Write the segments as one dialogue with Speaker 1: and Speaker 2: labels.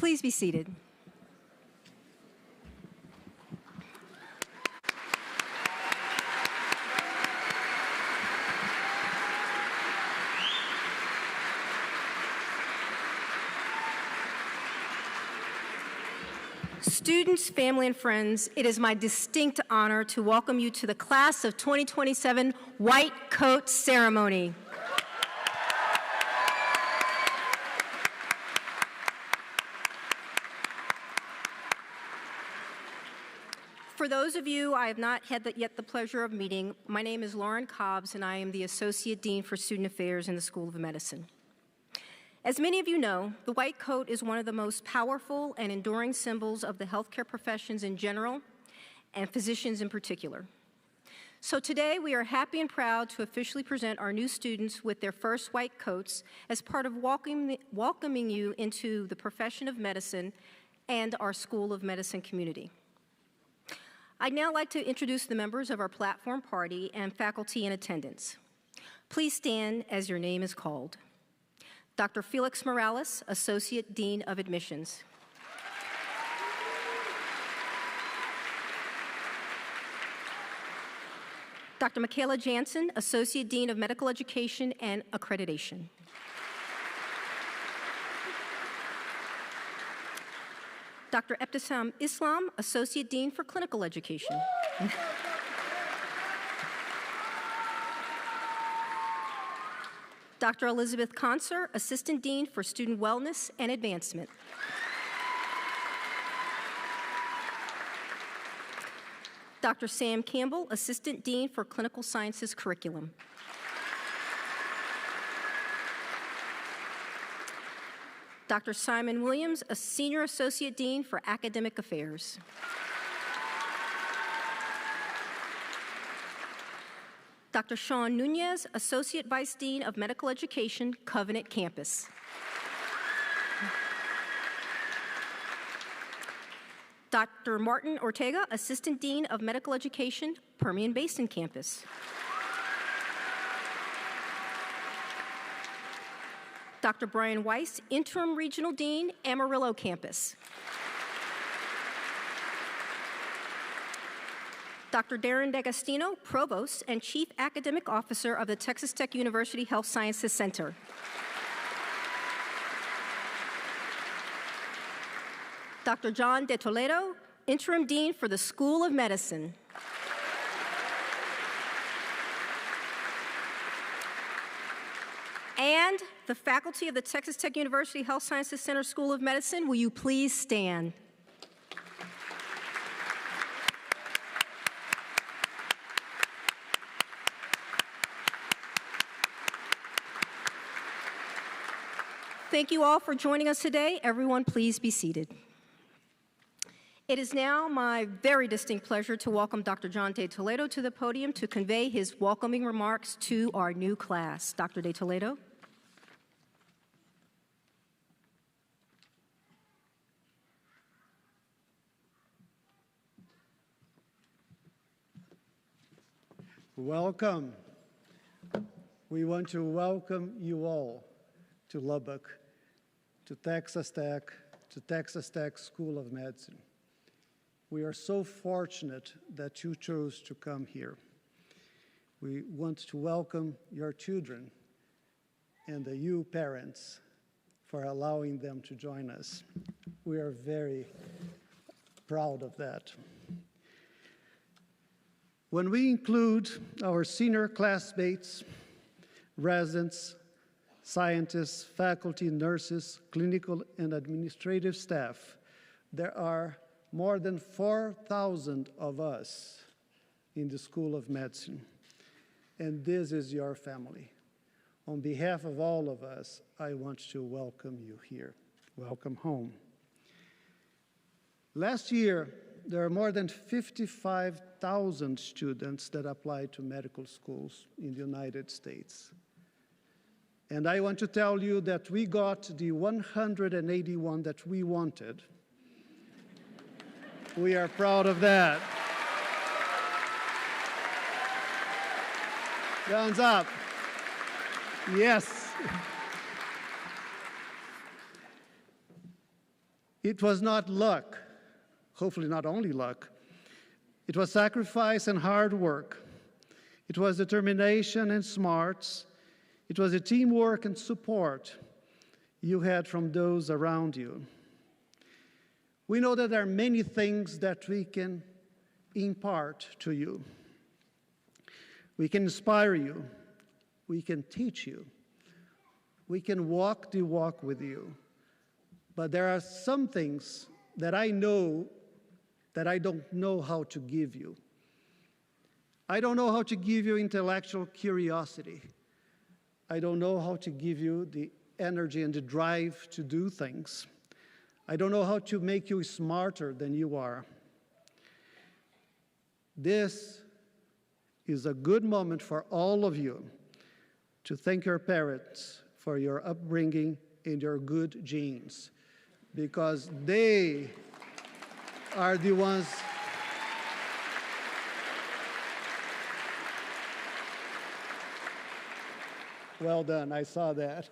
Speaker 1: Please be seated. Students, family, and friends, it is my distinct honor to welcome you to the Class of 2027 White Coat Ceremony. For those of you I have not had yet the pleasure of meeting, my name is Lauren Cobbs, and I am the Associate Dean for Student Affairs in the School of Medicine. As many of you know, the white coat is one of the most powerful and enduring symbols of the healthcare professions in general and physicians in particular. So today we are happy and proud to officially present our new students with their first white coats as part of welcoming you into the profession of medicine and our School of Medicine community. I'd now like to introduce the members of our platform party and faculty in attendance. Please stand as your name is called. Dr. Felix Morales, Associate Dean of Admissions. Dr. Michaela Jansen, Associate Dean of Medical Education and Accreditation. Dr. Ebtisam Islam, Associate Dean for Clinical Education. Dr. Elizabeth Conser, Assistant Dean for Student Wellness and Advancement. Dr. Sam Campbell, Assistant Dean for Clinical Sciences Curriculum. Dr. Simon Williams, a Senior Associate Dean for Academic Affairs. Dr. Sean Nunez, Associate Vice Dean of Medical Education, Covenant Campus. Dr. Martin Ortega, Assistant Dean of Medical Education, Permian Basin Campus. Dr. Brian Weiss, Interim Regional Dean, Amarillo Campus. Dr. Darren D'Agostino, Provost and Chief Academic Officer of the Texas Tech University Health Sciences Center. Dr. John De Toledo, Interim Dean for the School of Medicine. And the faculty of the Texas Tech University Health Sciences Center School of Medicine, will you please stand? Thank you all for joining us today. Everyone, please be seated. It is now my very distinct pleasure to welcome Dr. John De Toledo to the podium to convey his welcoming remarks to our new class. Dr. De Toledo.
Speaker 2: Welcome. We want to welcome you all to Lubbock, to Texas Tech School of Medicine. We are so fortunate that you chose to come here. We want to welcome your children and you parents for allowing them to join us. We are very proud of that. When we include our senior classmates, residents, scientists, faculty, nurses, clinical and administrative staff, there are more than 4,000 of us in the School of Medicine, and this is your family. On behalf of all of us, I want to welcome you here. Welcome home. Last year, there are more than 55,000 students that applied to medical schools in the United States. And I want to tell you that we got the 181 that we wanted. We are proud of that. Thumbs up. Yes. It was not luck, hopefully not only luck. It was sacrifice and hard work. It was determination and smarts. It was the teamwork and support you had from those around you. We know that there are many things that we can impart to you. We can inspire you. We can teach you. We can walk the walk with you. But there are some things that I know that I don't know how to give you. I don't know how to give you intellectual curiosity. I don't know how to give you the energy and the drive to do things. I don't know how to make you smarter than you are. This is a good moment for all of you to thank your parents for your upbringing and your good genes, because they are the ones well done, I saw that.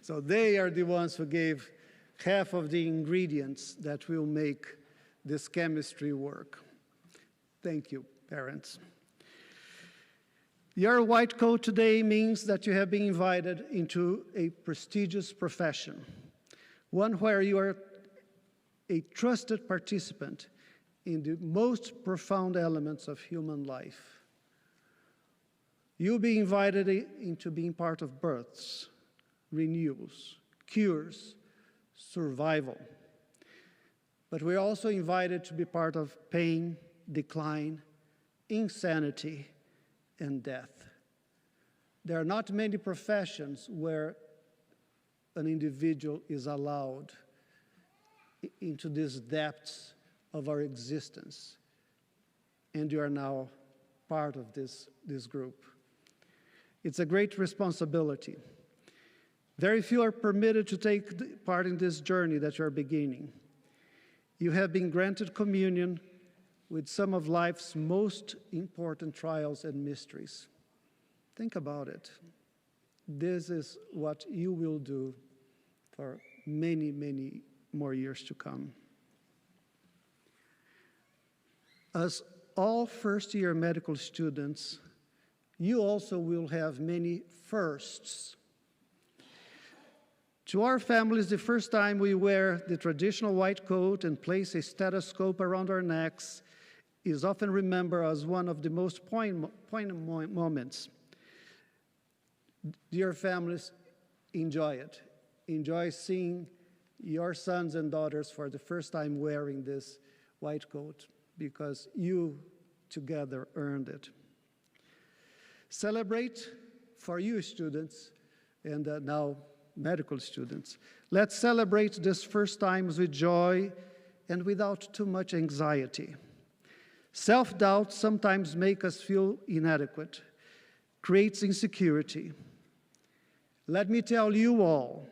Speaker 2: So they are the ones who gave half of the ingredients that will make this chemistry work. Thank you, parents. Your white coat today means that you have been invited into a prestigious profession, one where you are a trusted participant in the most profound elements of human life. You'll be invited into being part of births, renewals, cures, survival. But we're also invited to be part of pain, decline, insanity, and death. There are not many professions where an individual is allowed into these depths of our existence. And you are now part of this group. It's a great responsibility. Very few are permitted to take part in this journey that you are beginning. You have been granted communion with some of life's most important trials and mysteries. Think about it. This is what you will do for many, many more years to come. As all first-year medical students, you also will have many firsts. To our families, the first time we wear the traditional white coat and place a stethoscope around our necks is often remembered as one of the most poignant moments. Dear families, enjoy it. Enjoy seeing your sons and daughters for the first time wearing this white coat, because you together earned it. Celebrate for you students and now medical students. Let's celebrate these first times with joy and without too much anxiety. Self-doubt sometimes makes us feel inadequate, creates insecurity. Let me tell you all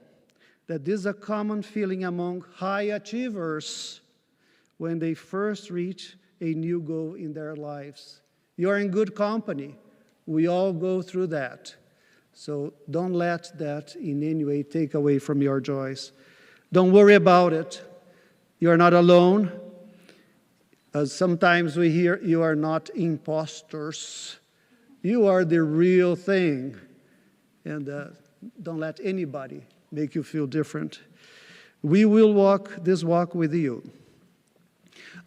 Speaker 2: that this is a common feeling among high achievers when they first reach a new goal in their lives. You're in good company. We all go through that. So don't let that in any way take away from your joys. Don't worry about it. You're not alone. As sometimes we hear, you are not imposters. You are the real thing. And don't let anybody make you feel different. We will walk this walk with you.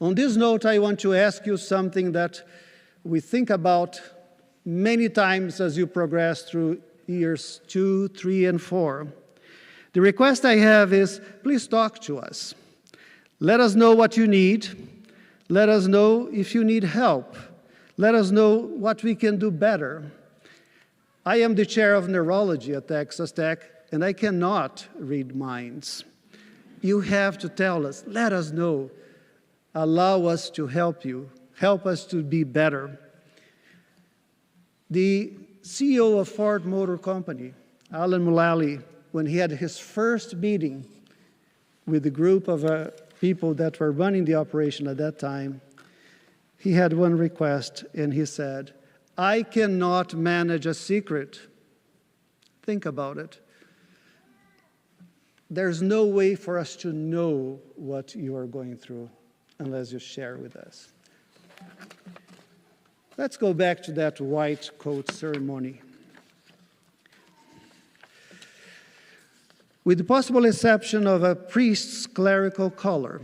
Speaker 2: On this note, I want to ask you something that we think about many times as you progress through years 2, 3, and 4. The request I have is, please talk to us. Let us know what you need. Let us know if you need help. Let us know what we can do better. I am the chair of neurology at Texas Tech, and I cannot read minds. You have to tell us, let us know. Allow us to help you. Help us to be better. The CEO of Ford Motor Company, Alan Mulally, when he had his first meeting with the group of people that were running the operation at that time, he had one request, and he said, I cannot manage a secret. Think about it. there's no way for us to know what you are going through unless you share with us. Let's go back to that white coat ceremony. With the possible exception of a priest's clerical collar,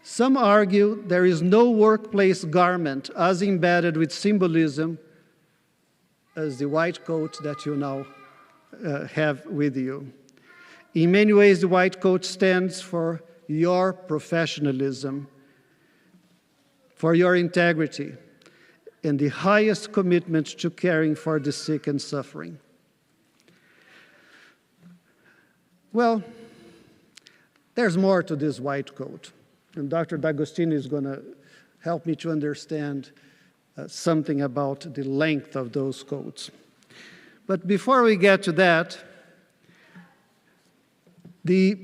Speaker 2: some argue there is no workplace garment as embedded with symbolism as the white coat that you now have with you. In many ways, the white coat stands for your professionalism, for your integrity, and the highest commitment to caring for the sick and suffering. Well, there's more to this white coat, and Dr. D'Agostino is going to help me to understand something about the length of those coats. But before we get to that, the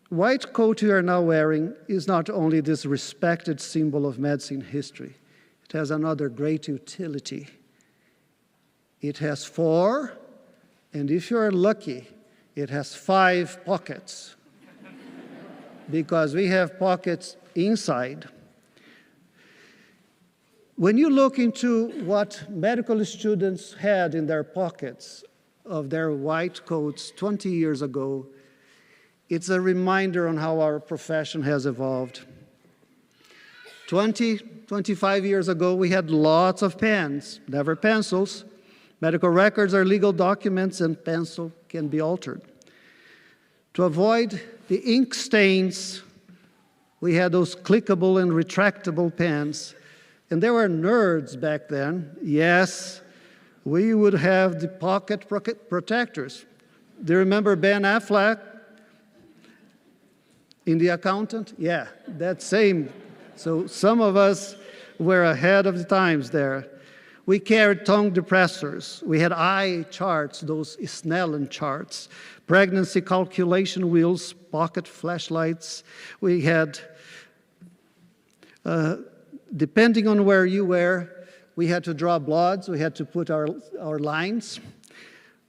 Speaker 2: white coat you are now wearing is not only this respected symbol of medicine history, it has another great utility. It has 4, and if you're lucky, it has 5 pockets, because we have pockets inside. When you look into what medical students had in their pockets of their white coats 20 years ago, it's a reminder on how our profession has evolved. 25 years ago, we had lots of pens, never pencils. Medical records are legal documents, and pencil can be altered. To avoid the ink stains, we had those clickable and retractable pens. And there were nerds back then. Yes, we would have the pocket protectors. Do you remember Ben Affleck in The Accountant? Yeah, that same. So some of us were ahead of the times there. We carried tongue depressors. We had eye charts, those Snellen charts, pregnancy calculation wheels, pocket flashlights. We had, depending on where you were, we had to draw bloods, we had to put our lines.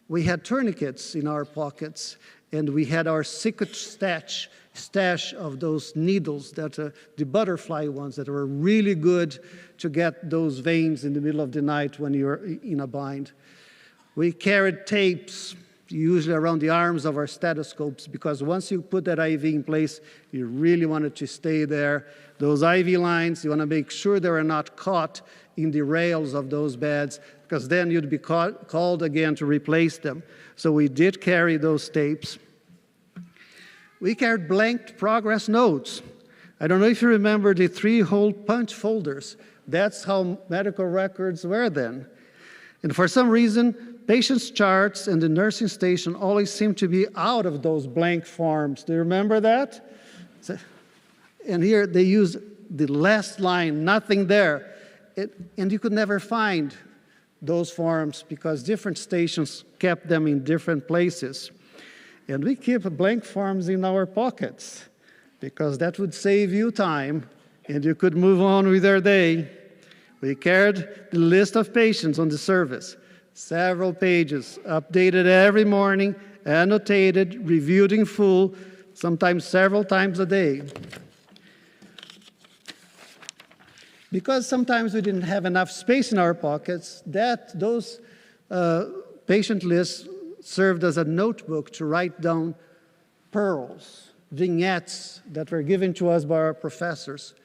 Speaker 2: We had tourniquets in our pockets, and we had our secret stash of those needles, that the butterfly ones that were really good to get those veins in the middle of the night when you're in a bind. We carried tapes, usually around the arms of our stethoscopes, because once you put that IV in place, you really want it to stay there. Those IV lines, you want to make sure they are not caught in the rails of those beds, because then you'd be called again to replace them. So we did carry those tapes. We carried blanked progress notes. I don't know if you remember the 3-hole punch folders. That's how medical records were then. And for some reason, patients' charts and the nursing station always seemed to be out of those blank forms. Do you remember that? And here they use the last line, nothing there. And you could never find those forms because different stations kept them in different places. And we keep blank forms in our pockets because that would save you time and you could move on with your day. We carried the list of patients on the service, several pages, updated every morning, annotated, reviewed in full, sometimes several times a day. Because sometimes we didn't have enough space in our pockets, those patient lists served as a notebook to write down pearls, vignettes that were given to us by our professors.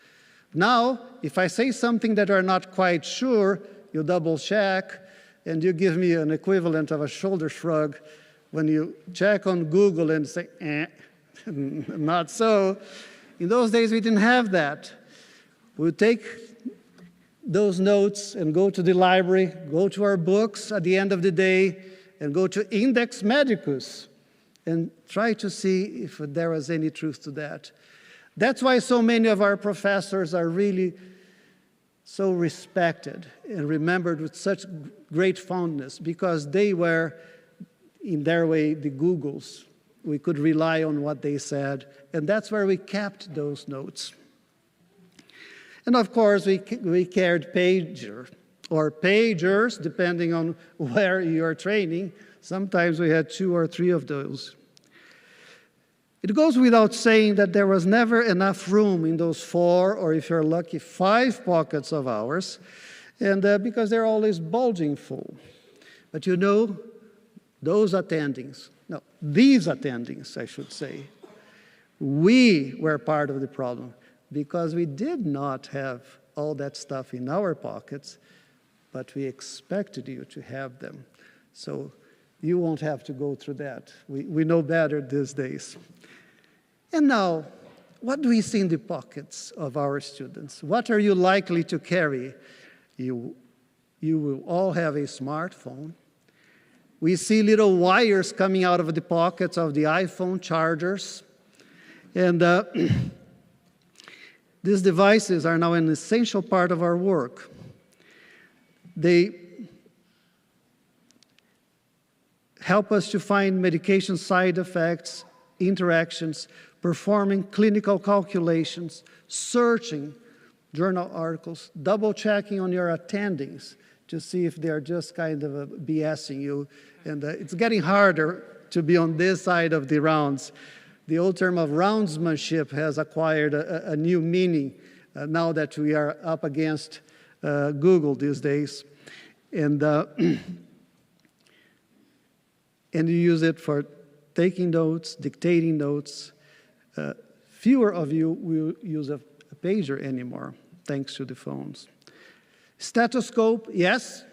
Speaker 2: Now, if I say something that are not quite sure, you double check, and you give me an equivalent of a shoulder shrug when you check on Google and say, not so. In those days, we didn't have that. We would take those notes and go to the library, go to our books at the end of the day, and go to Index Medicus and try to see if there was any truth to that. That's why so many of our professors are really so respected and remembered with such great fondness, because they were, in their way, the Googles. We could rely on what they said, and that's where we kept those notes. And of course, we carried pagers, depending on where you're training. Sometimes we had 2 or 3 of those. It goes without saying that there was never enough room in those 4, or if you're lucky, 5 pockets of ours, and because they're always bulging full. But you know, those attendings, no, these attendings, I should say, we were part of the problem because we did not have all that stuff in our pockets, but we expected you to have them. So you won't have to go through that. We know better these days. And now, what do we see in the pockets of our students? What are you likely to carry? You will all have a smartphone. We see little wires coming out of the pockets of the iPhone chargers. And these devices are now an essential part of our work. They help us to find medication side effects, interactions, performing clinical calculations, searching journal articles, double-checking on your attendings to see if they're just kind of BSing you. And it's getting harder to be on this side of the rounds. The old term of roundsmanship has acquired a new meaning now that we are up against Google these days. And and you use it for taking notes, dictating notes. Fewer of you will use a pager anymore, thanks to the phones. Stethoscope, yes.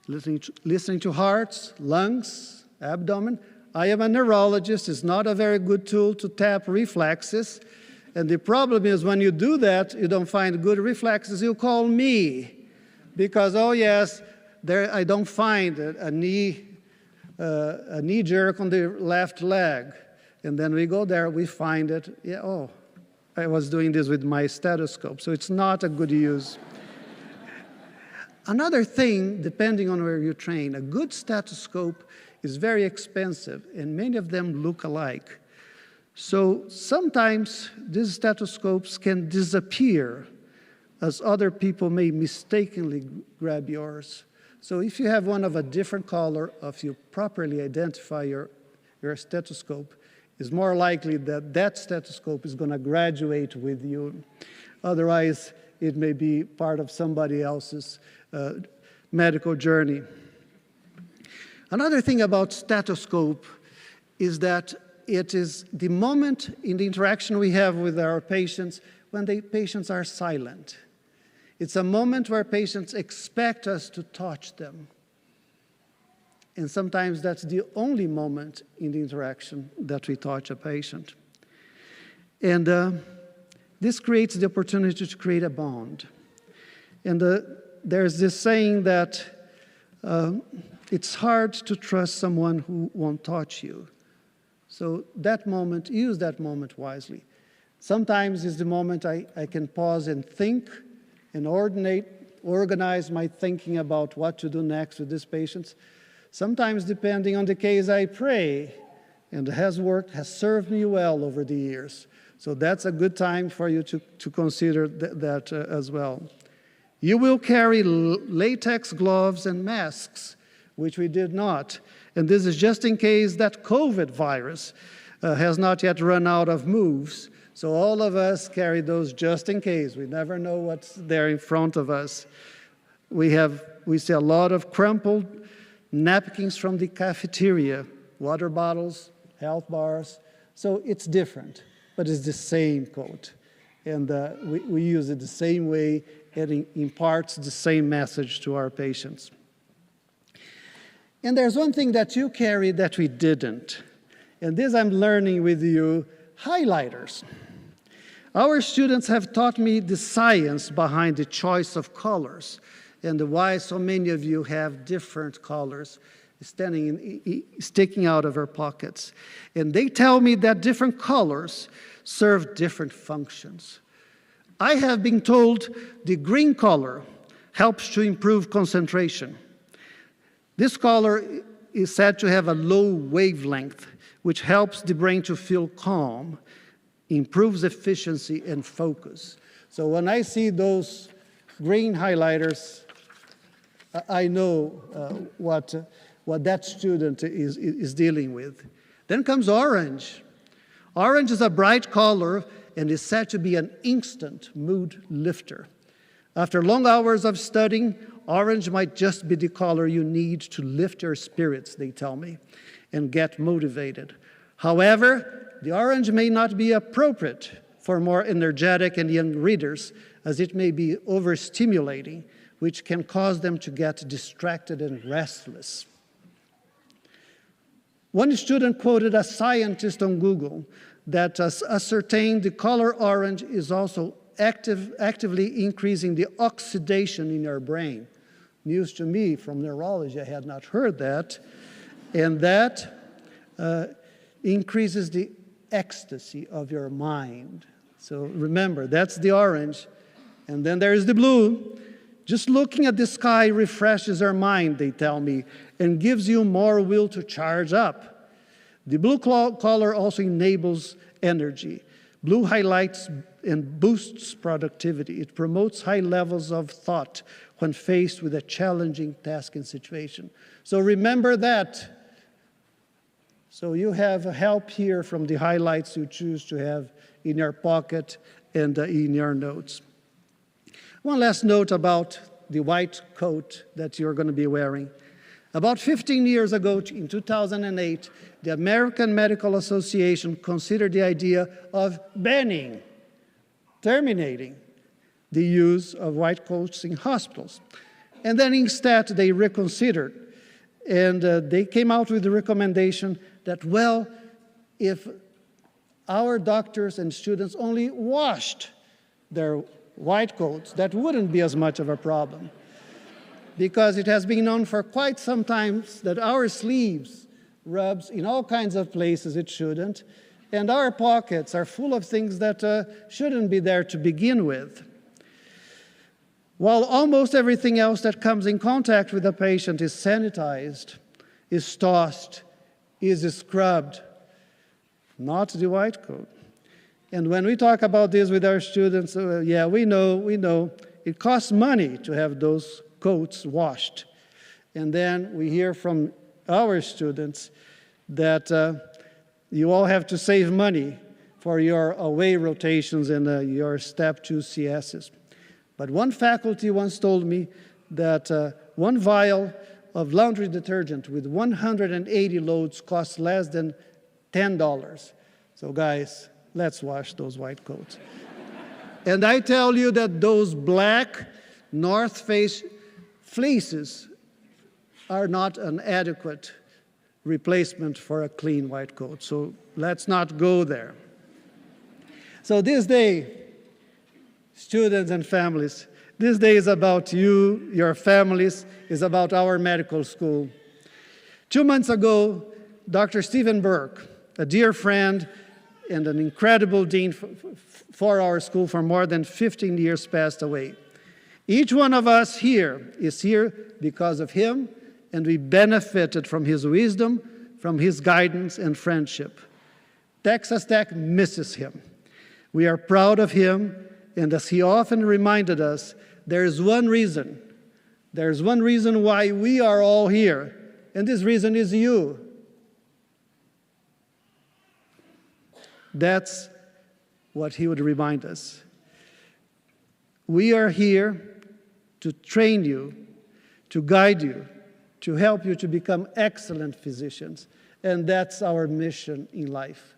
Speaker 2: Listening to hearts, lungs, abdomen. I am a neurologist. It's not a very good tool to tap reflexes. And the problem is when you do that, you don't find good reflexes, you call me. Because, oh yes, I don't find a knee jerk on the left leg. And then we go there, we find it. Yeah, oh, I was doing this with my stethoscope, so it's not a good use. Another thing, depending on where you train, a good stethoscope is very expensive, and many of them look alike. So sometimes these stethoscopes can disappear as other people may mistakenly grab yours. So if you have one of a different color, if you properly identify your stethoscope, it's more likely that that stethoscope is going to graduate with you. Otherwise, it may be part of somebody else's medical journey. Another thing about stethoscope is that it is the moment in the interaction we have with our patients when the patients are silent. It's a moment where patients expect us to touch them. And sometimes that's the only moment in the interaction that we touch a patient. And this creates the opportunity to create a bond. And there's this saying that it's hard to trust someone who won't touch you. So that moment, use that moment wisely. Sometimes is the moment I can pause and think and organize my thinking about what to do next with these patients. Sometimes, depending on the case, I pray, and has worked, has served me well over the years. So that's a good time for you to consider that as well. You will carry latex gloves and masks, which we did not. And this is just in case that COVID virus has not yet run out of moves. So all of us carry those just in case. We never know what's there in front of us. We see a lot of crumpled napkins from the cafeteria, water bottles, health bars. So it's different, but it's the same coat. And we use it the same way, and it imparts the same message to our patients. And there's one thing that you carry that we didn't. And this I'm learning with you, highlighters. Our students have taught me the science behind the choice of colors and why so many of you have different colors sticking out of your pockets. And they tell me that different colors serve different functions. I have been told the green color helps to improve concentration. This color is said to have a low wavelength, which helps the brain to feel calm, improves efficiency and focus. So when I see those green highlighters, I know what that student is dealing with. Then comes orange. Orange is a bright color and is said to be an instant mood lifter. After long hours of studying, orange might just be the color you need to lift your spirits, they tell me, and get motivated. However, the orange may not be appropriate for more energetic and young readers, as it may be overstimulating, which can cause them to get distracted and restless. One student quoted a scientist on Google that ascertained the color orange is also actively increasing the oxidation in your brain. News to me from neurology, I had not heard that. And that increases the ecstasy of your mind. So remember, that's the orange. And then there is the blue. Just looking at the sky refreshes our mind, they tell me, and gives you more will to charge up. The blue color also enables energy. Blue highlights and boosts productivity. It promotes high levels of thought when faced with a challenging task and situation. So remember that. So you have help here from the highlights you choose to have in your pocket and in your notes. One last note about the white coat that you're going to be wearing. About 15 years ago, in 2008, the American Medical Association considered the idea of banning, terminating the use of white coats in hospitals. And then instead, they reconsidered. And they came out with the recommendation that, well, if our doctors and students only washed their white coats, that wouldn't be as much of a problem. Because it has been known for quite some time that our sleeves rubs in all kinds of places it shouldn't, and our pockets are full of things that shouldn't be there to begin with. While almost everything else that comes in contact with a patient is sanitized, is tossed, is scrubbed, not the white coat. And when we talk about this with our students, yeah, we know, it costs money to have those coats washed. And then we hear from our students that you all have to save money for your away rotations and your Step 2 CSs. But one faculty once told me that one vial of laundry detergent with 180 loads costs less than $10. So guys, let's wash those white coats. And I tell you that those black North Face fleeces are not an adequate replacement for a clean white coat. So let's not go there. So this day, students and families, this day is about you, your families, is about our medical school. 2 months ago, Dr. Stephen Burke, a dear friend and an incredible dean for our school for more than 15 years, passed away. Each one of us here is here because of him, and we benefited from his wisdom, from his guidance and friendship. Texas Tech misses him. We are proud of him, and as he often reminded us, there's one reason why we are all here, and this reason is you. That's what he would remind us. We are here to train you, to guide you, to help you to become excellent physicians, and that's our mission in life.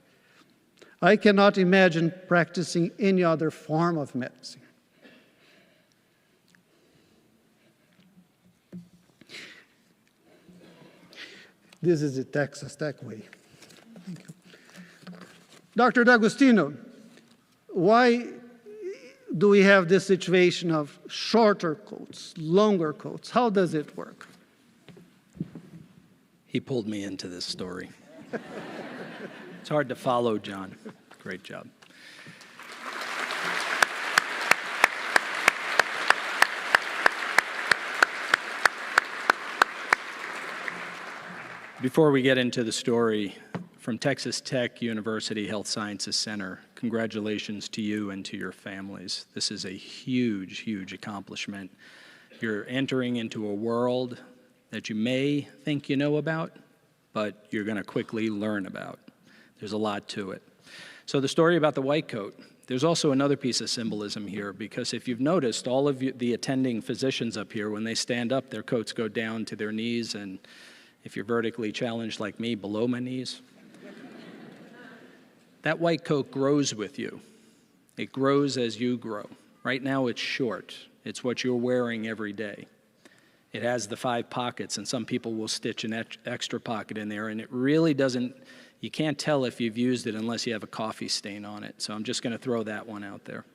Speaker 2: I cannot imagine practicing any other form of medicine. This is the Texas Tech way. Thank you. Dr. D'Agostino, why do we have this situation of shorter coats, longer coats? How does it work?
Speaker 3: He pulled me into this story. It's hard to follow, John. Great job. Before we get into the story, from Texas Tech University Health Sciences Center, congratulations to you and to your families. This is a huge, huge accomplishment. You're entering into a world that you may think you know about, but you're going to quickly learn about. There's a lot to it. So the story about the white coat, there's also another piece of symbolism here, because if you've noticed, all of the attending physicians up here, when they stand up, their coats go down to their knees, and if you're vertically challenged like me, below my knees. That white coat grows with you. It grows as you grow. Right now it's short. It's what you're wearing every day. It has the 5 pockets, and some people will stitch an extra pocket in there, and it really doesn't, you can't tell if you've used it unless you have a coffee stain on it. So I'm just going to throw that one out there.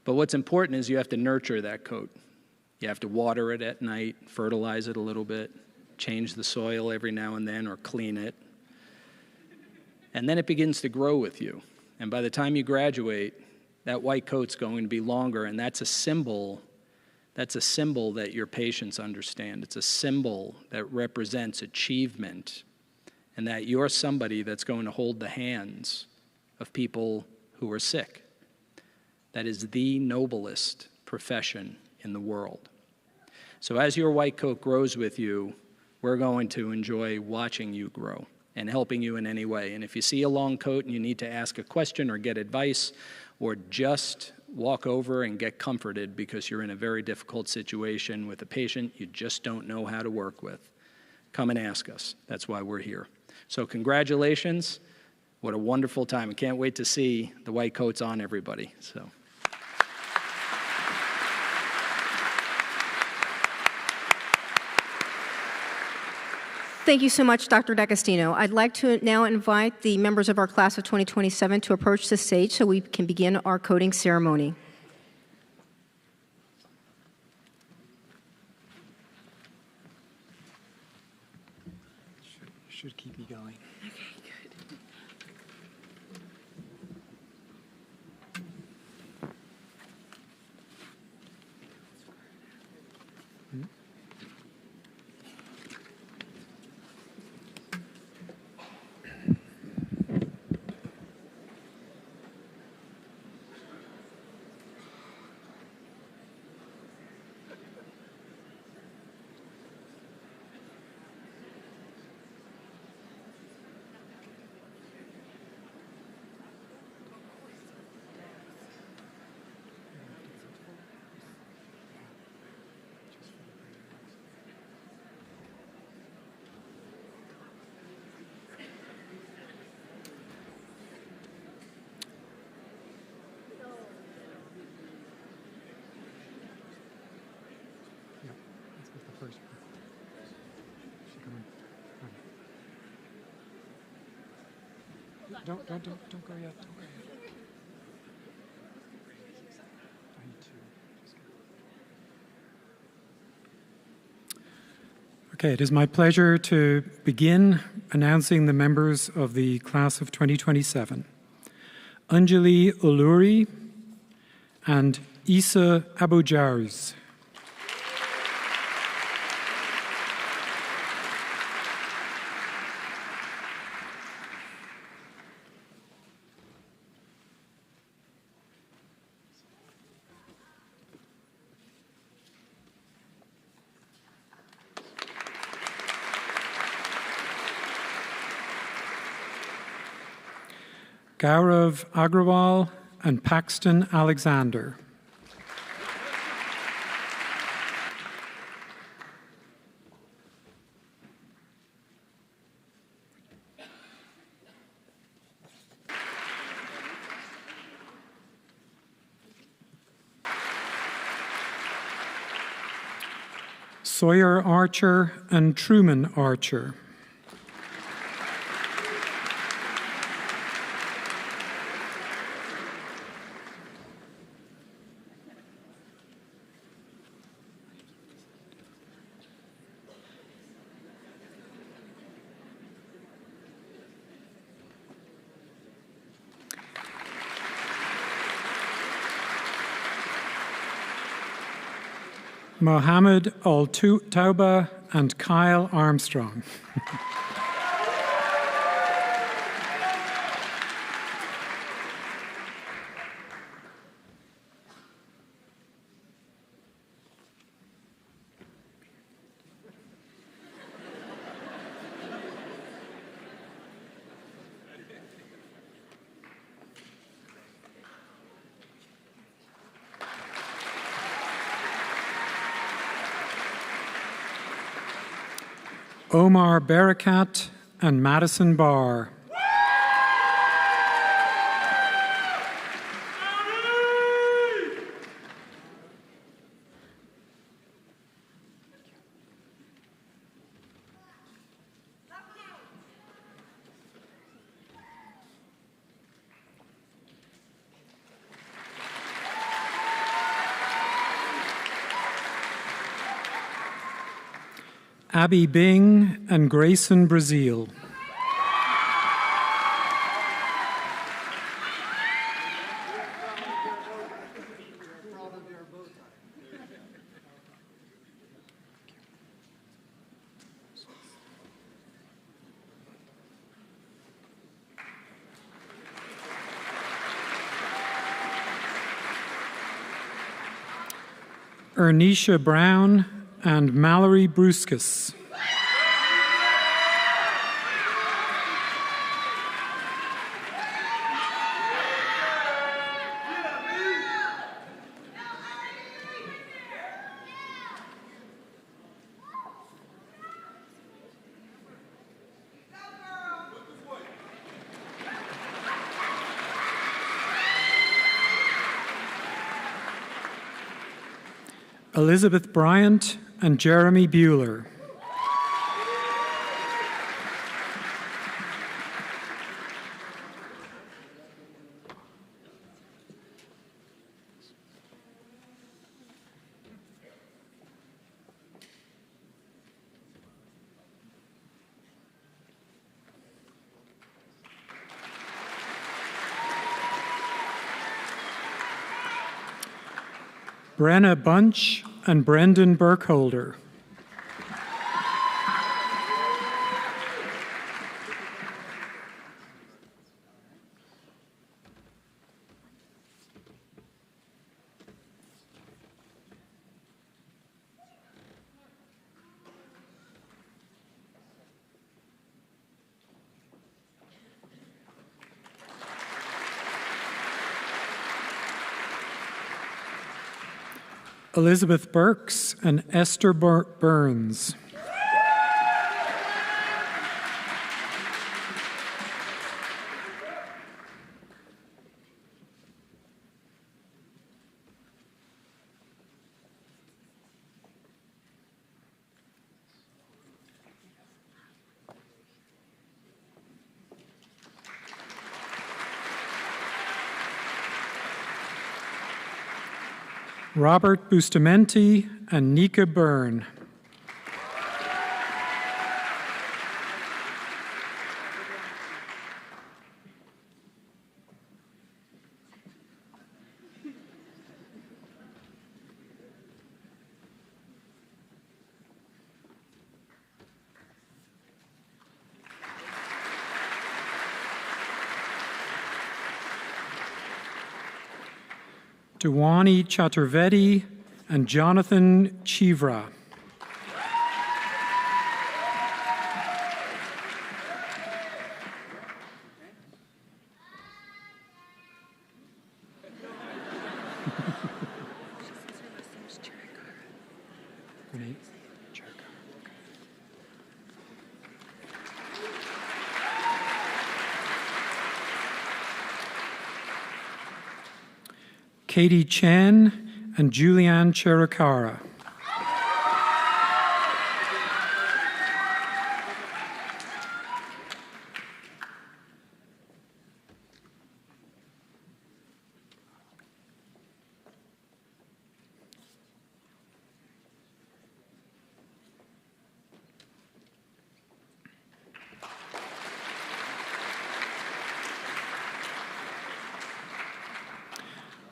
Speaker 3: But what's important is you have to nurture that coat. You have to water it at night, fertilize it a little bit, change the soil every now and then, or clean it. And then it begins to grow with you. And by the time you graduate, that white coat's going to be longer, and that's a symbol that your patients understand. It's a symbol that represents achievement, and that you're somebody that's going to hold the hands of people who are sick. That is the noblest profession in the world. So as your white coat grows with you, we're going to enjoy watching you grow and helping you in any way. And if you see a long coat and you need to ask a question or get advice, or just walk over and get comforted because you're in a very difficult situation with a patient you just don't know how to work with, come and ask us. That's why we're here. So congratulations. What a wonderful time. I can't wait to see the white coats on everybody. So.
Speaker 1: Thank you so much, Dr. D'Agostino. I'd like to now invite the members of our class of 2027 to approach the stage so we can begin our coating ceremony.
Speaker 4: Should keep me going. First. Don't go yet. Don't go yet. I need to. Okay, it is my pleasure to begin announcing the members of the class of 2027. Anjali Uluri and Isa Abujars. Gaurav Agrawal and Paxton Alexander. Sawyer Archer and Truman Archer. Mohammed Al-Tauba and Kyle Armstrong. Omar Barakat and Madison Barr. Abby Bing and Grayson Brazil. Ernisha Brown and Mallory Bruscus. Elizabeth Bryant and Jeremy Bueller. Brenna Bunch and Brendan Burkholder. Elizabeth Burks and Esther Burns. Robert Bustamante and Nika Byrne. Dewani Chaturvedi and Jonathan Chivra. Katie Chen and Julianne Cherakara.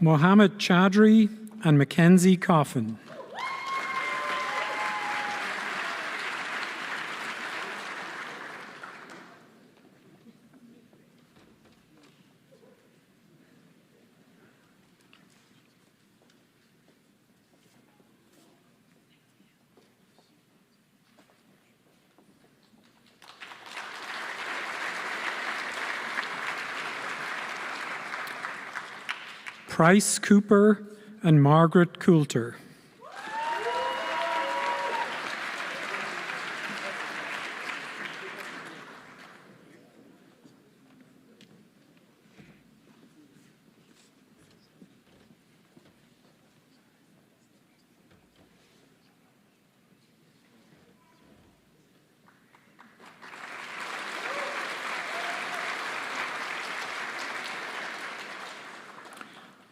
Speaker 4: Mohammed Chaudhry and Mackenzie Coffin. Price Cooper and Margaret Coulter.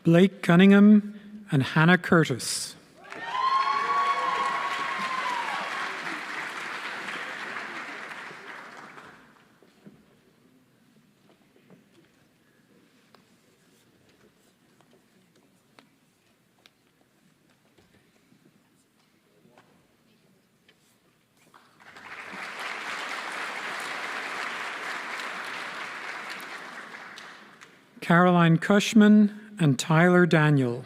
Speaker 4: Blake Cunningham and Hannah Curtis. Caroline Cushman and Tyler Daniel.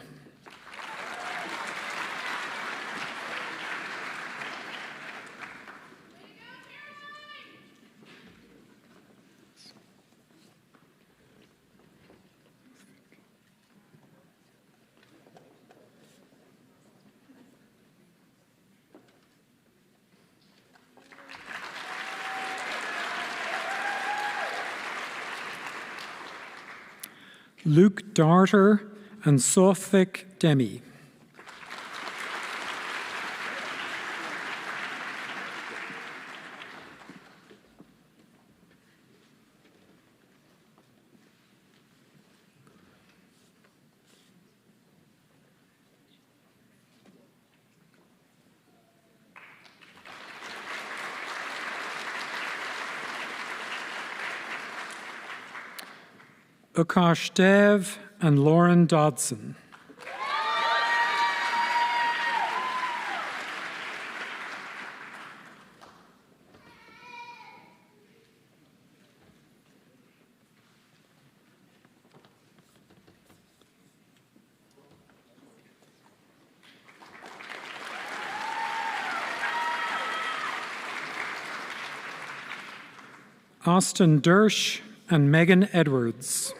Speaker 4: Luke Darter and Sofik Demi. Akash Dev and Lauren Dodson. Austin Dersh and Megan Edwards.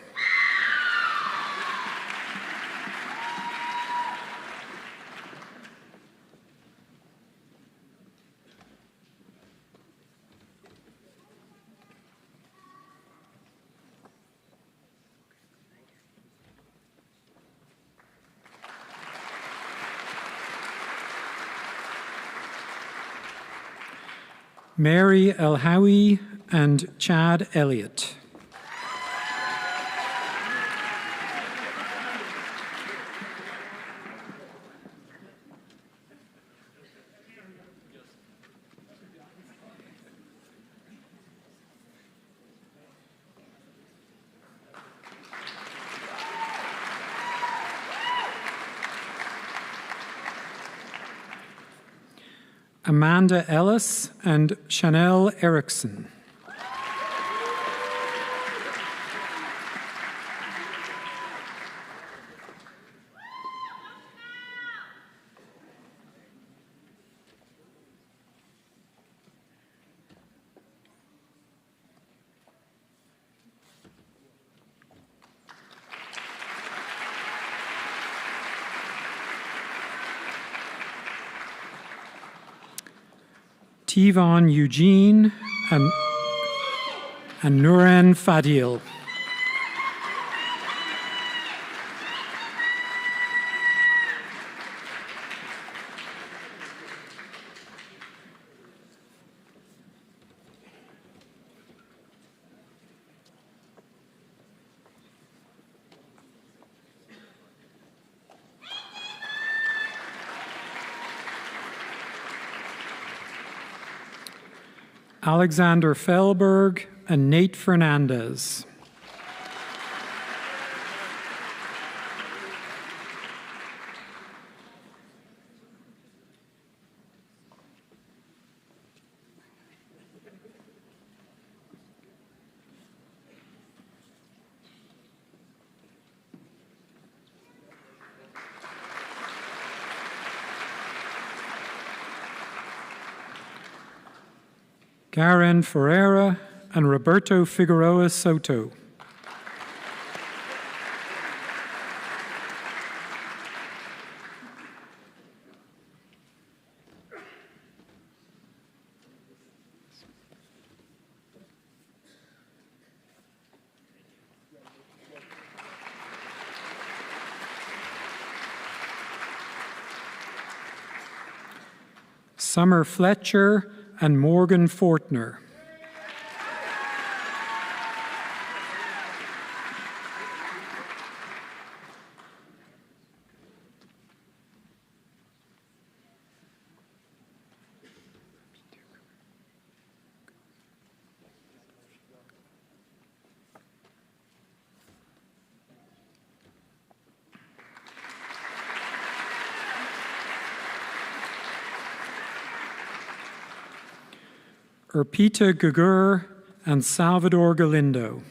Speaker 4: Mary Elhowie and Chad Elliott. Amanda Ellis and Chanel Erickson. Tivon Eugene and Nuran Fadil. Alexander Fellberg and Nate Fernandez. Karen Ferreira and Roberto Figueroa Soto. Summer Fletcher and Morgan Fortner. Urpita Gugur and Salvador Galindo.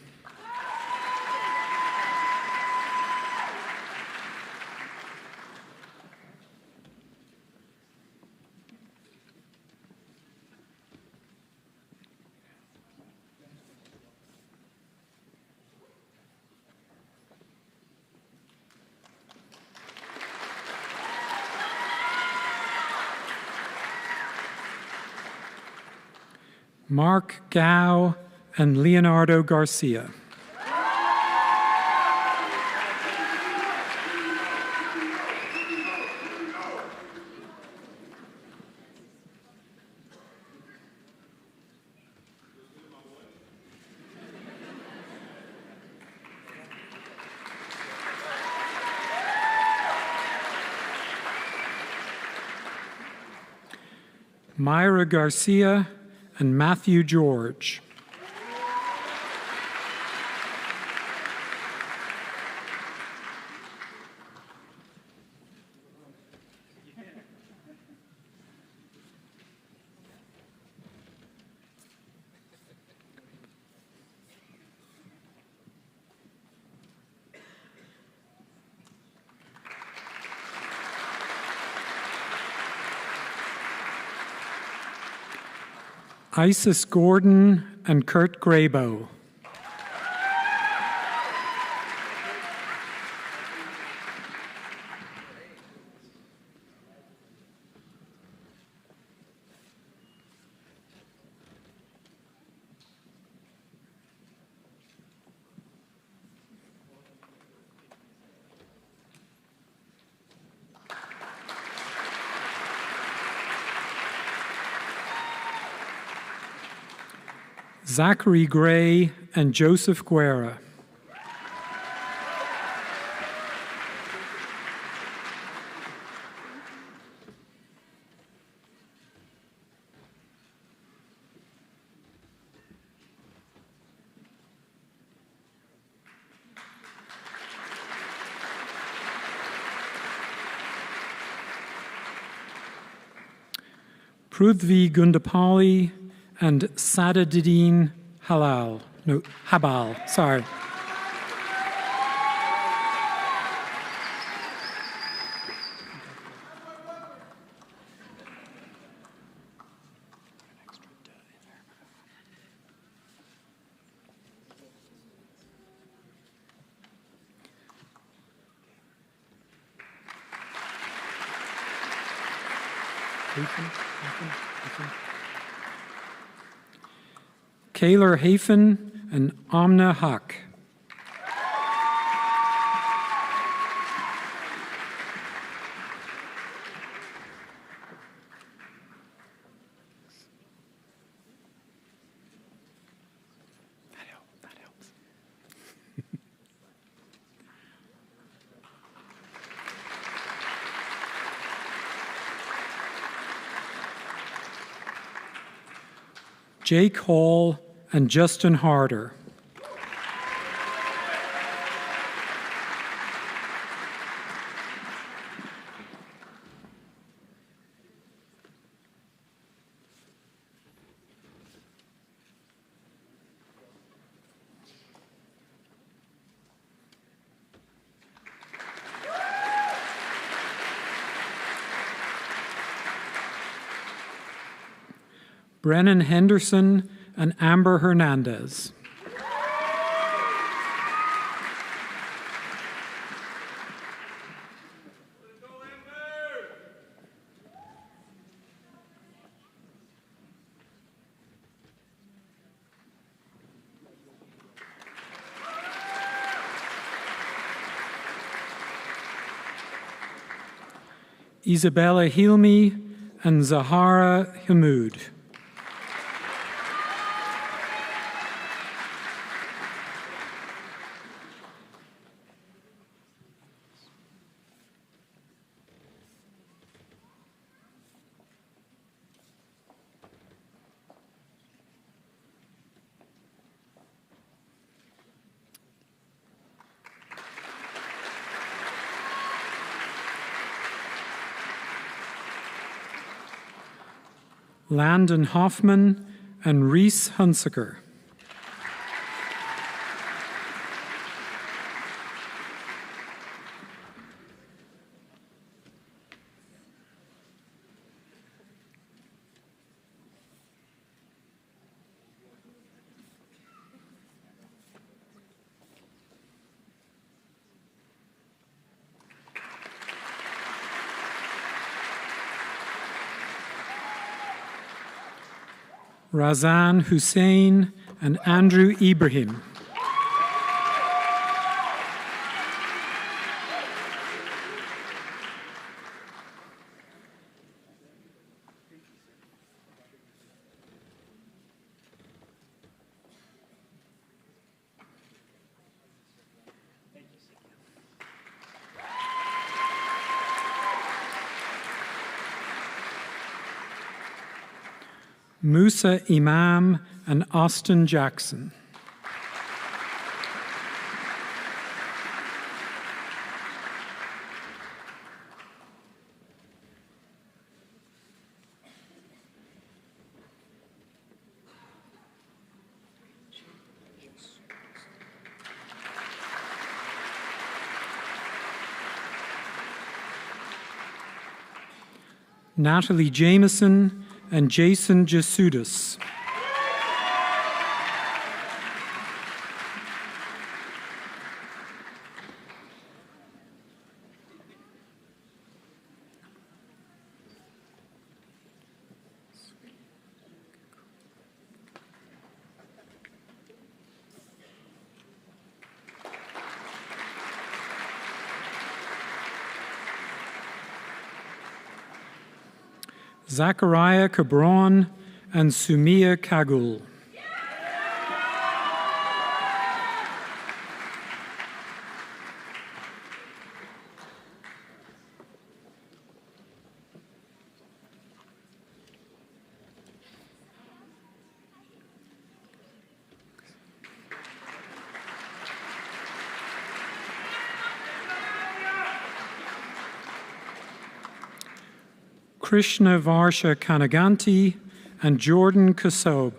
Speaker 4: Mark Gao and Leonardo Garcia. Myra Garcia and Matthew George. Isis Gordon and Kurt Graybow. Zachary Gray and Joseph Guerra. Prudhvi Gundapalli and Sadaddin Habal, sorry. Kaylor Hafen and Amna Haq. That helps. Jake Hall and Justin Harder. Brennan Henderson and Amber Hernandez. Isabella Hilmi and Zahara Hamoud. Landon Hoffman and Reese Hunsaker. Razan Hussein and Andrew Ibrahim. Musa Imam and Austin Jackson. Natalie Jameson and Jason Jasudis. Zachariah Cabron and Sumia Kagul. Krishna Varsha Kanaganti and Jordan Kasob.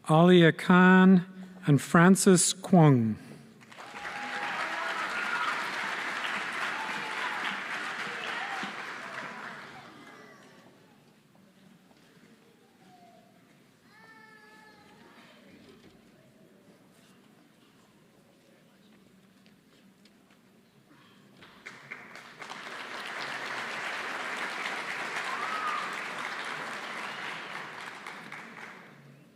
Speaker 4: Alia Khan and Francis Kwong.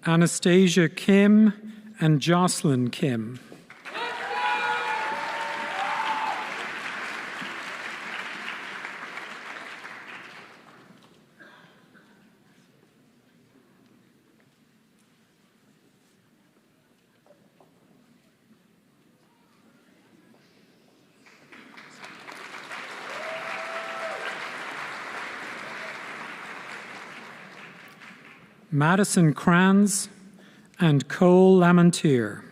Speaker 4: Anastasia Kim and Jocelyn Kim. Madison Kranz and Cole Lamontier.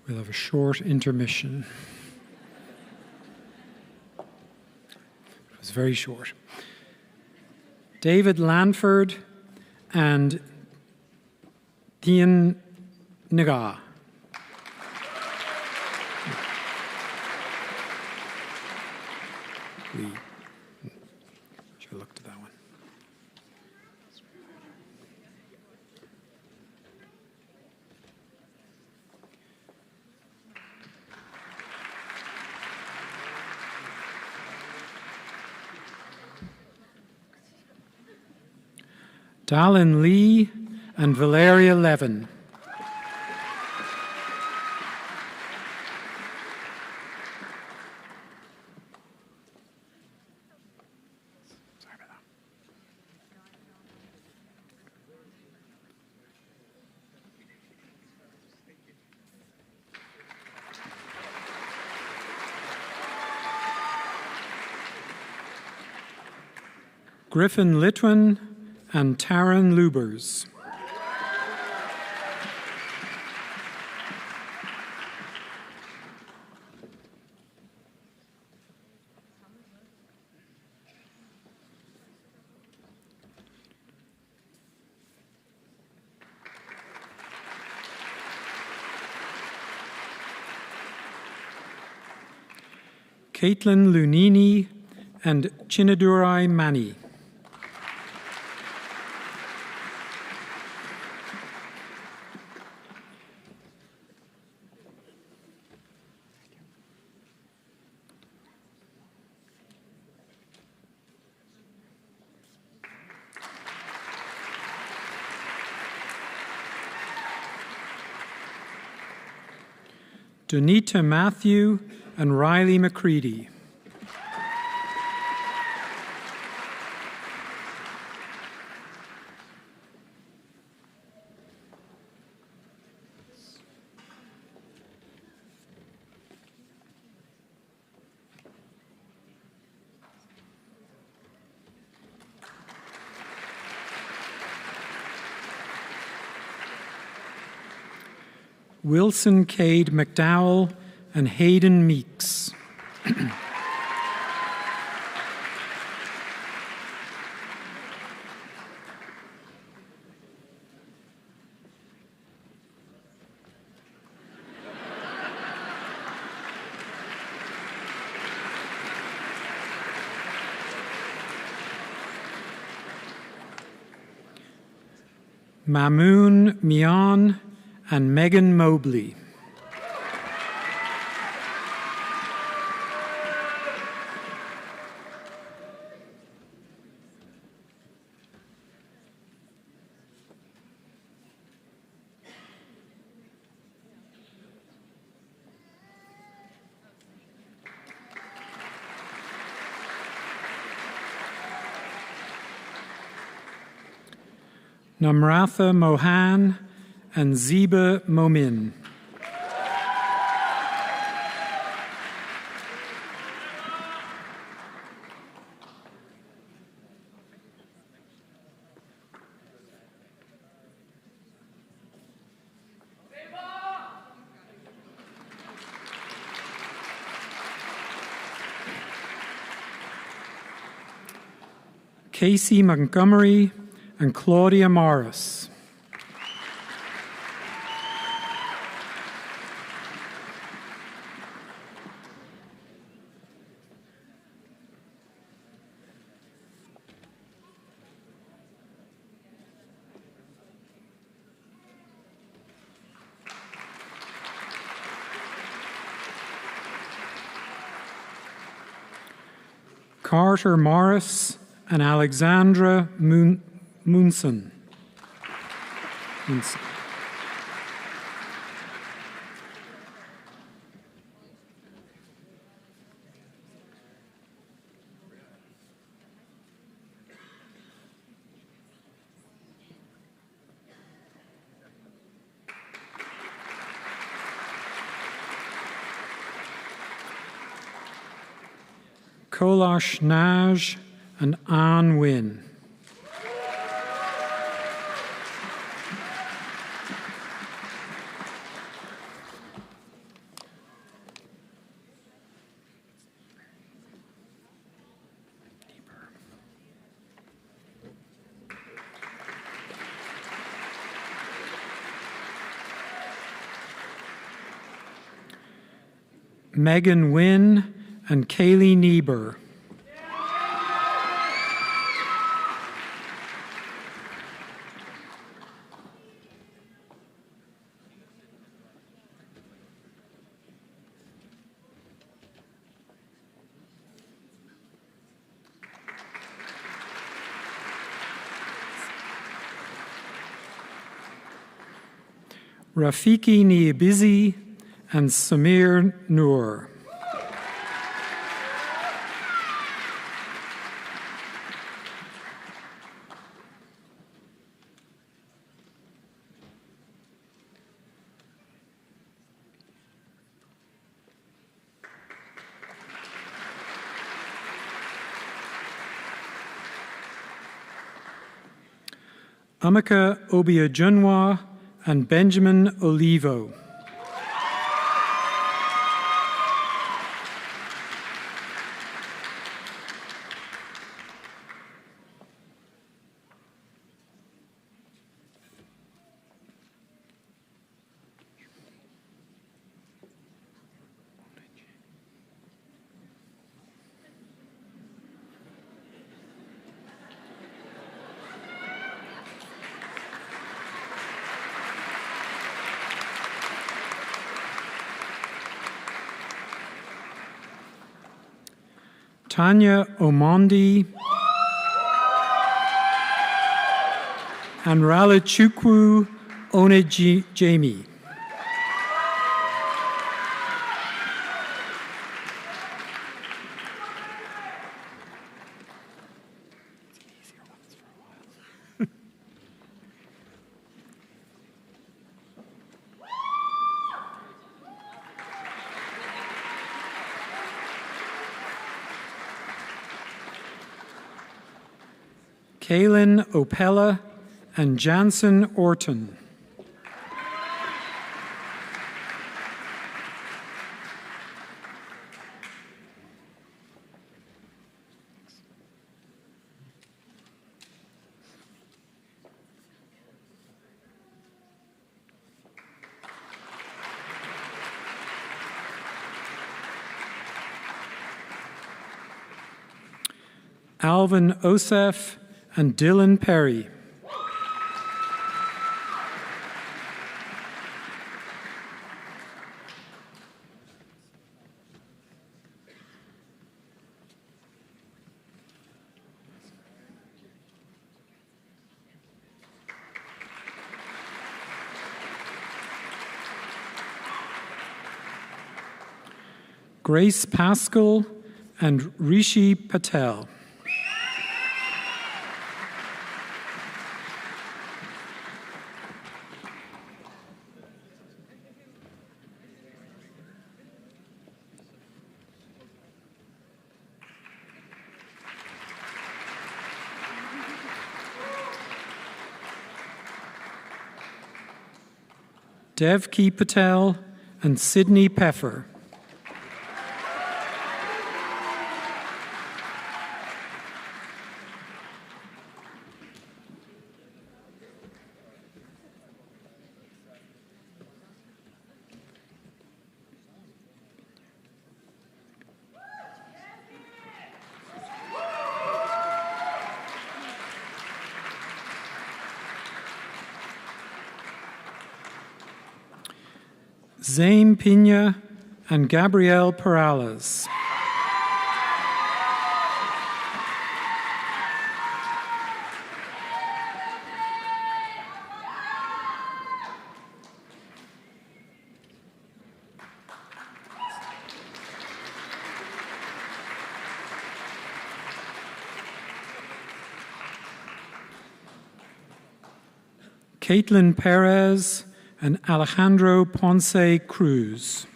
Speaker 4: We'll have a short intermission. It was very short. David Lanford and Dian Naga. We should look to that one. Dallin Lee, and Valeria Levin. Griffin Litwin and Taryn Lubers. Caitlin Lunini and Chinadurai Mani. Donita Matthew and Riley McCready. Wilson Cade McDowell and Hayden Meeks. Mamoon Mian and Megan Mobley. Namratha Mohan and Zeba Momin. Casey Montgomery and Claudia Morris. Carter Morris and Alexandra Munson. Kailash Naj and Ann Wynn. Megan Wynn and Kaylee Niebuhr. Rafiki Niabizi, and Samir Noor. Amaka Obiajunwa and Benjamin Olivo. Tanya Omondi and Ralachukwu Onejimi. Kaylin Opella and Jansen Orton. Alvin Osef and Dylan Perry. Grace Pascal and Rishi Patel. Devki Patel and Sydney Peffer. Zaim Pina and Gabrielle Perales. Caitlin Perez and Alejandro Ponce Cruz.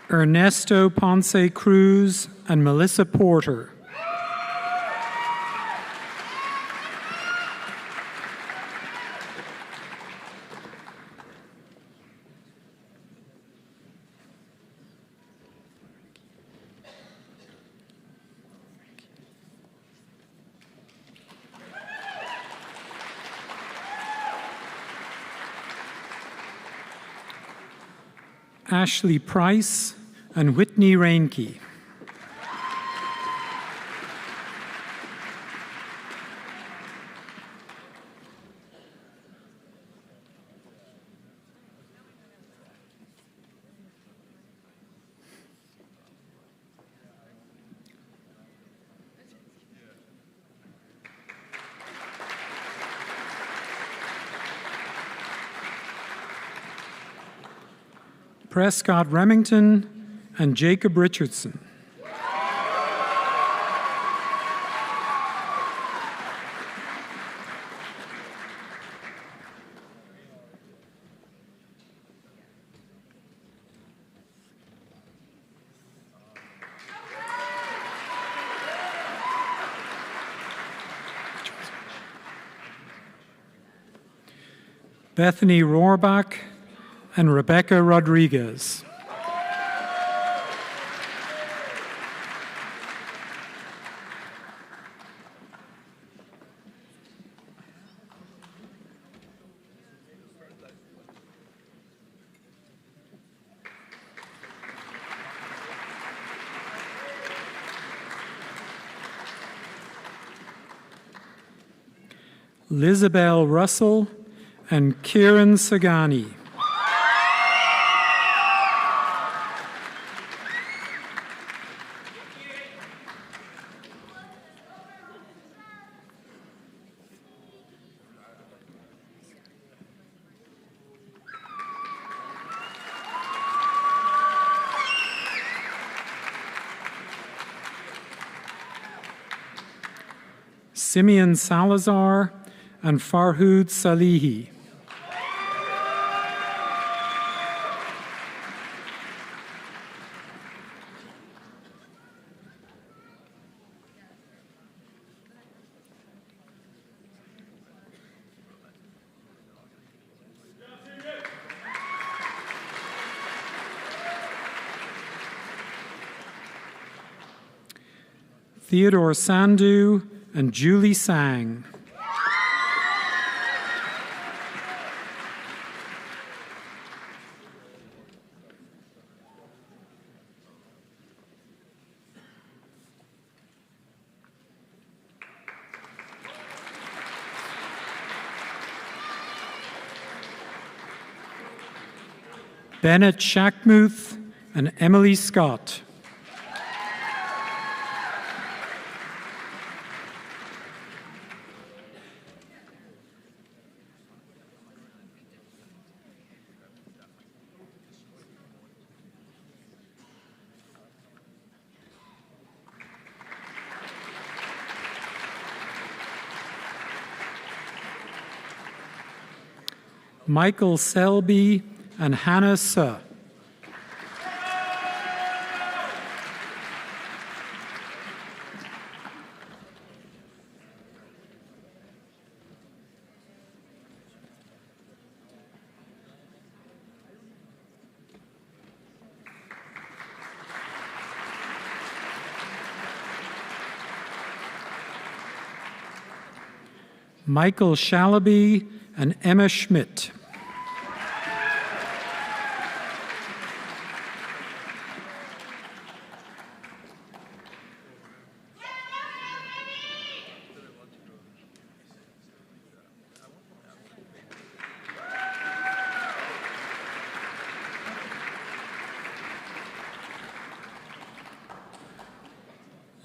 Speaker 4: Ernesto Ponce Cruz and Melissa Porter. Ashley Price and Whitney Reinke. Prescott Remington, and Jacob Richardson. Bethany Rohrbach and Rebecca Rodriguez. Lizabelle Russell and Kieran Sagani. Simeon Salazar and Farhood Salihi. Theodore Sandhu and Julie Sang. Bennett Shackmuth and Emily Scott. Michael Selby and Hannah Suh. Michael Shalaby and Emma Schmidt.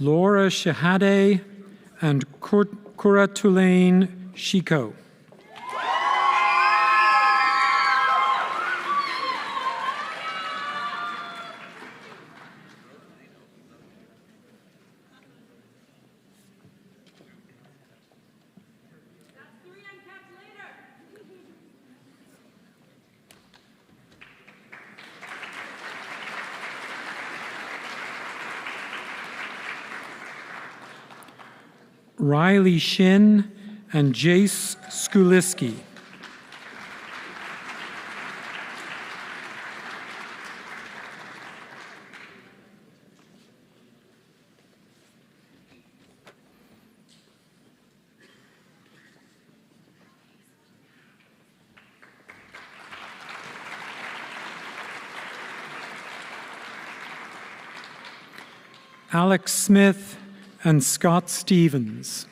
Speaker 4: Laura Shahade and Kuratulain Shiko. Riley Shin and Jace Skuliski. Alex Smith and Scott Stevens.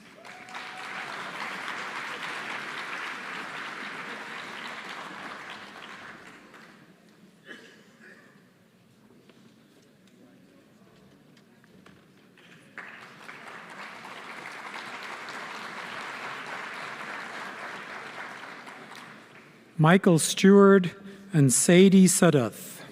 Speaker 4: Michael Stewart and Sadie Sadath.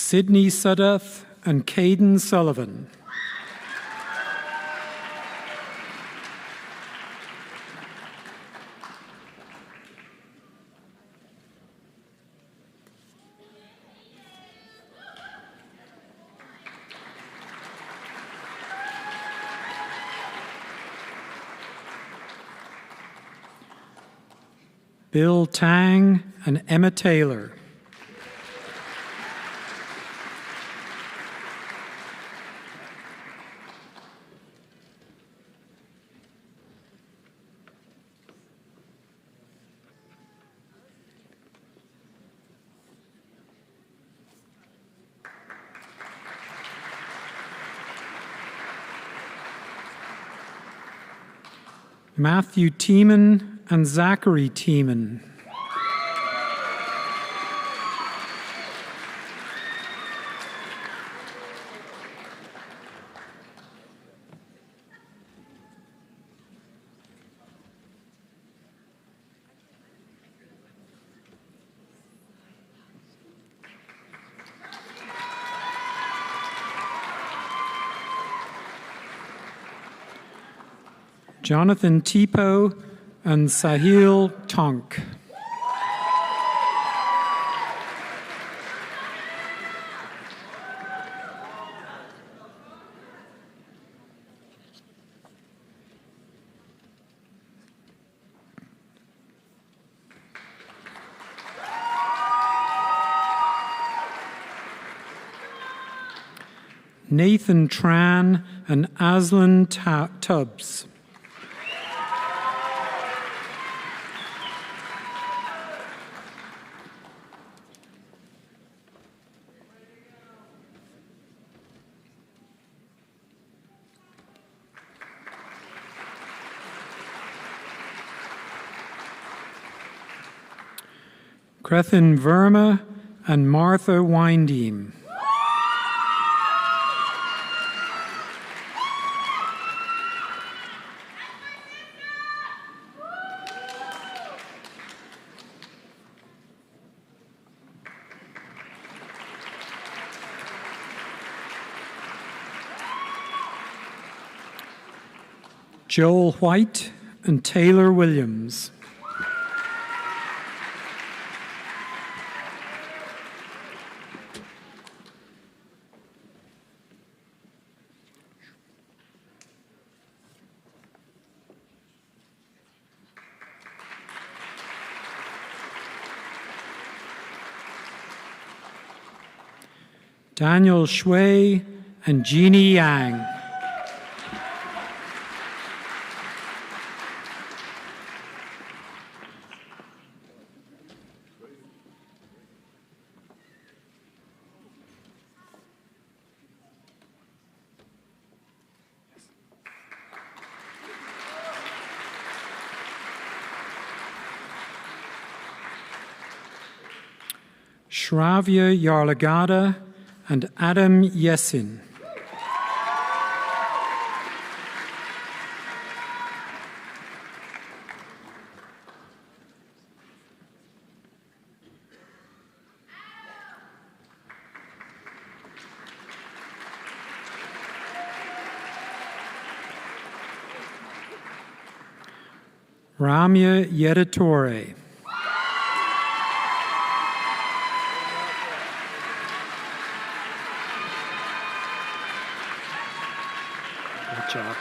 Speaker 4: Sydney Sudduth and Caden Sullivan. Bill Tang and Emma Taylor. Matthew Tiemann and Zachary Tiemann. Jonathan Tipo and Sahil Tonk. Nathan Tran and Aslan Tubbs. Crethin Verma and Martha Windeam. Joel White and Taylor Williams. Daniel Shui and Jeannie Yang. Shravya Yarlagada and Adam Yesin. Ramya Yeditore. Good job.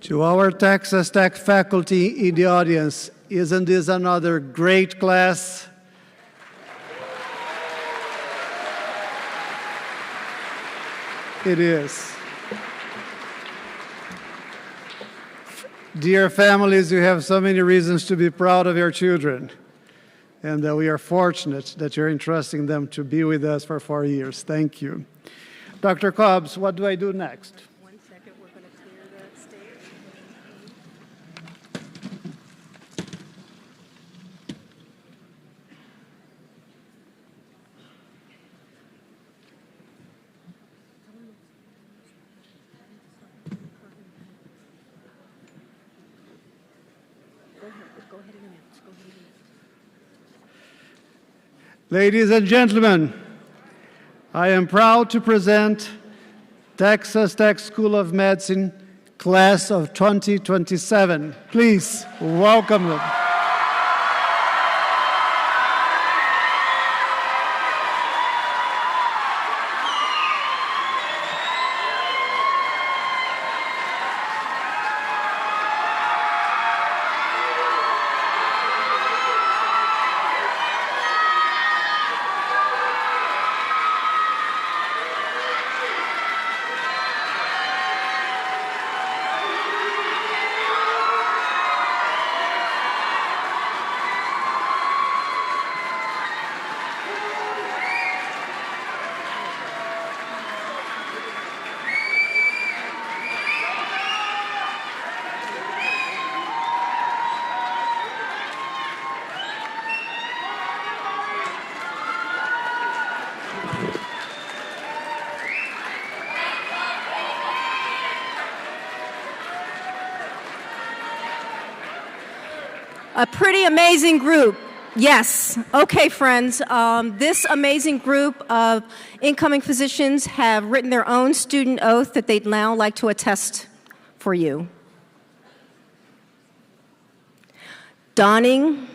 Speaker 2: To our Texas Tech faculty in the audience, isn't this another great class? It is. Dear families, you have so many reasons to be proud of your children. And we are fortunate that you're entrusting them to be with us for 4 years. Thank you. Dr. Cobbs, what do I do next?
Speaker 1: 1 second, we're going to clear the stage. Go ahead and announce.
Speaker 2: Ladies and gentlemen, I am proud to present Texas Tech School of Medicine Class of 2027. Please welcome them.
Speaker 1: A pretty amazing group. Yes. Okay, friends. This amazing group of incoming physicians have written their own student oath that they'd now like to attest for you. Donning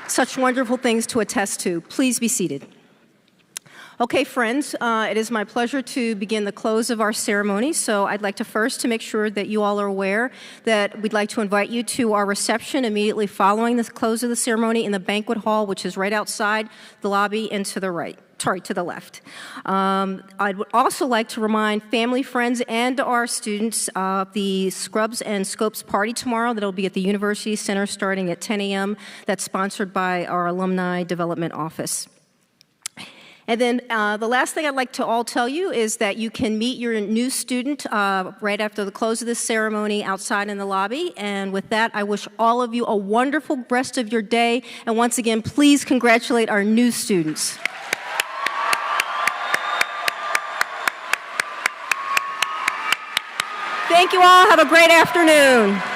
Speaker 1: such wonderful things to attest to. Please be seated. Okay, friends, it is my pleasure to begin the close of our ceremony. So I'd like to first, to make sure that you all are aware, that we'd like to invite you to our reception immediately following the close of the ceremony in the banquet hall, which is right outside the lobby and to the right. Sorry, to the left. I would also like to remind family, friends, and our students of the Scrubs and Scopes party tomorrow that will be at the University Center starting at 10 a.m. That's sponsored by our Alumni Development Office. And then the last thing I'd like to all tell you is that you can meet your new student right after the close of this ceremony outside in the lobby. And with that, I wish all of you a wonderful rest of your day. And once again, please congratulate our new students. Thank you all. Have a great afternoon.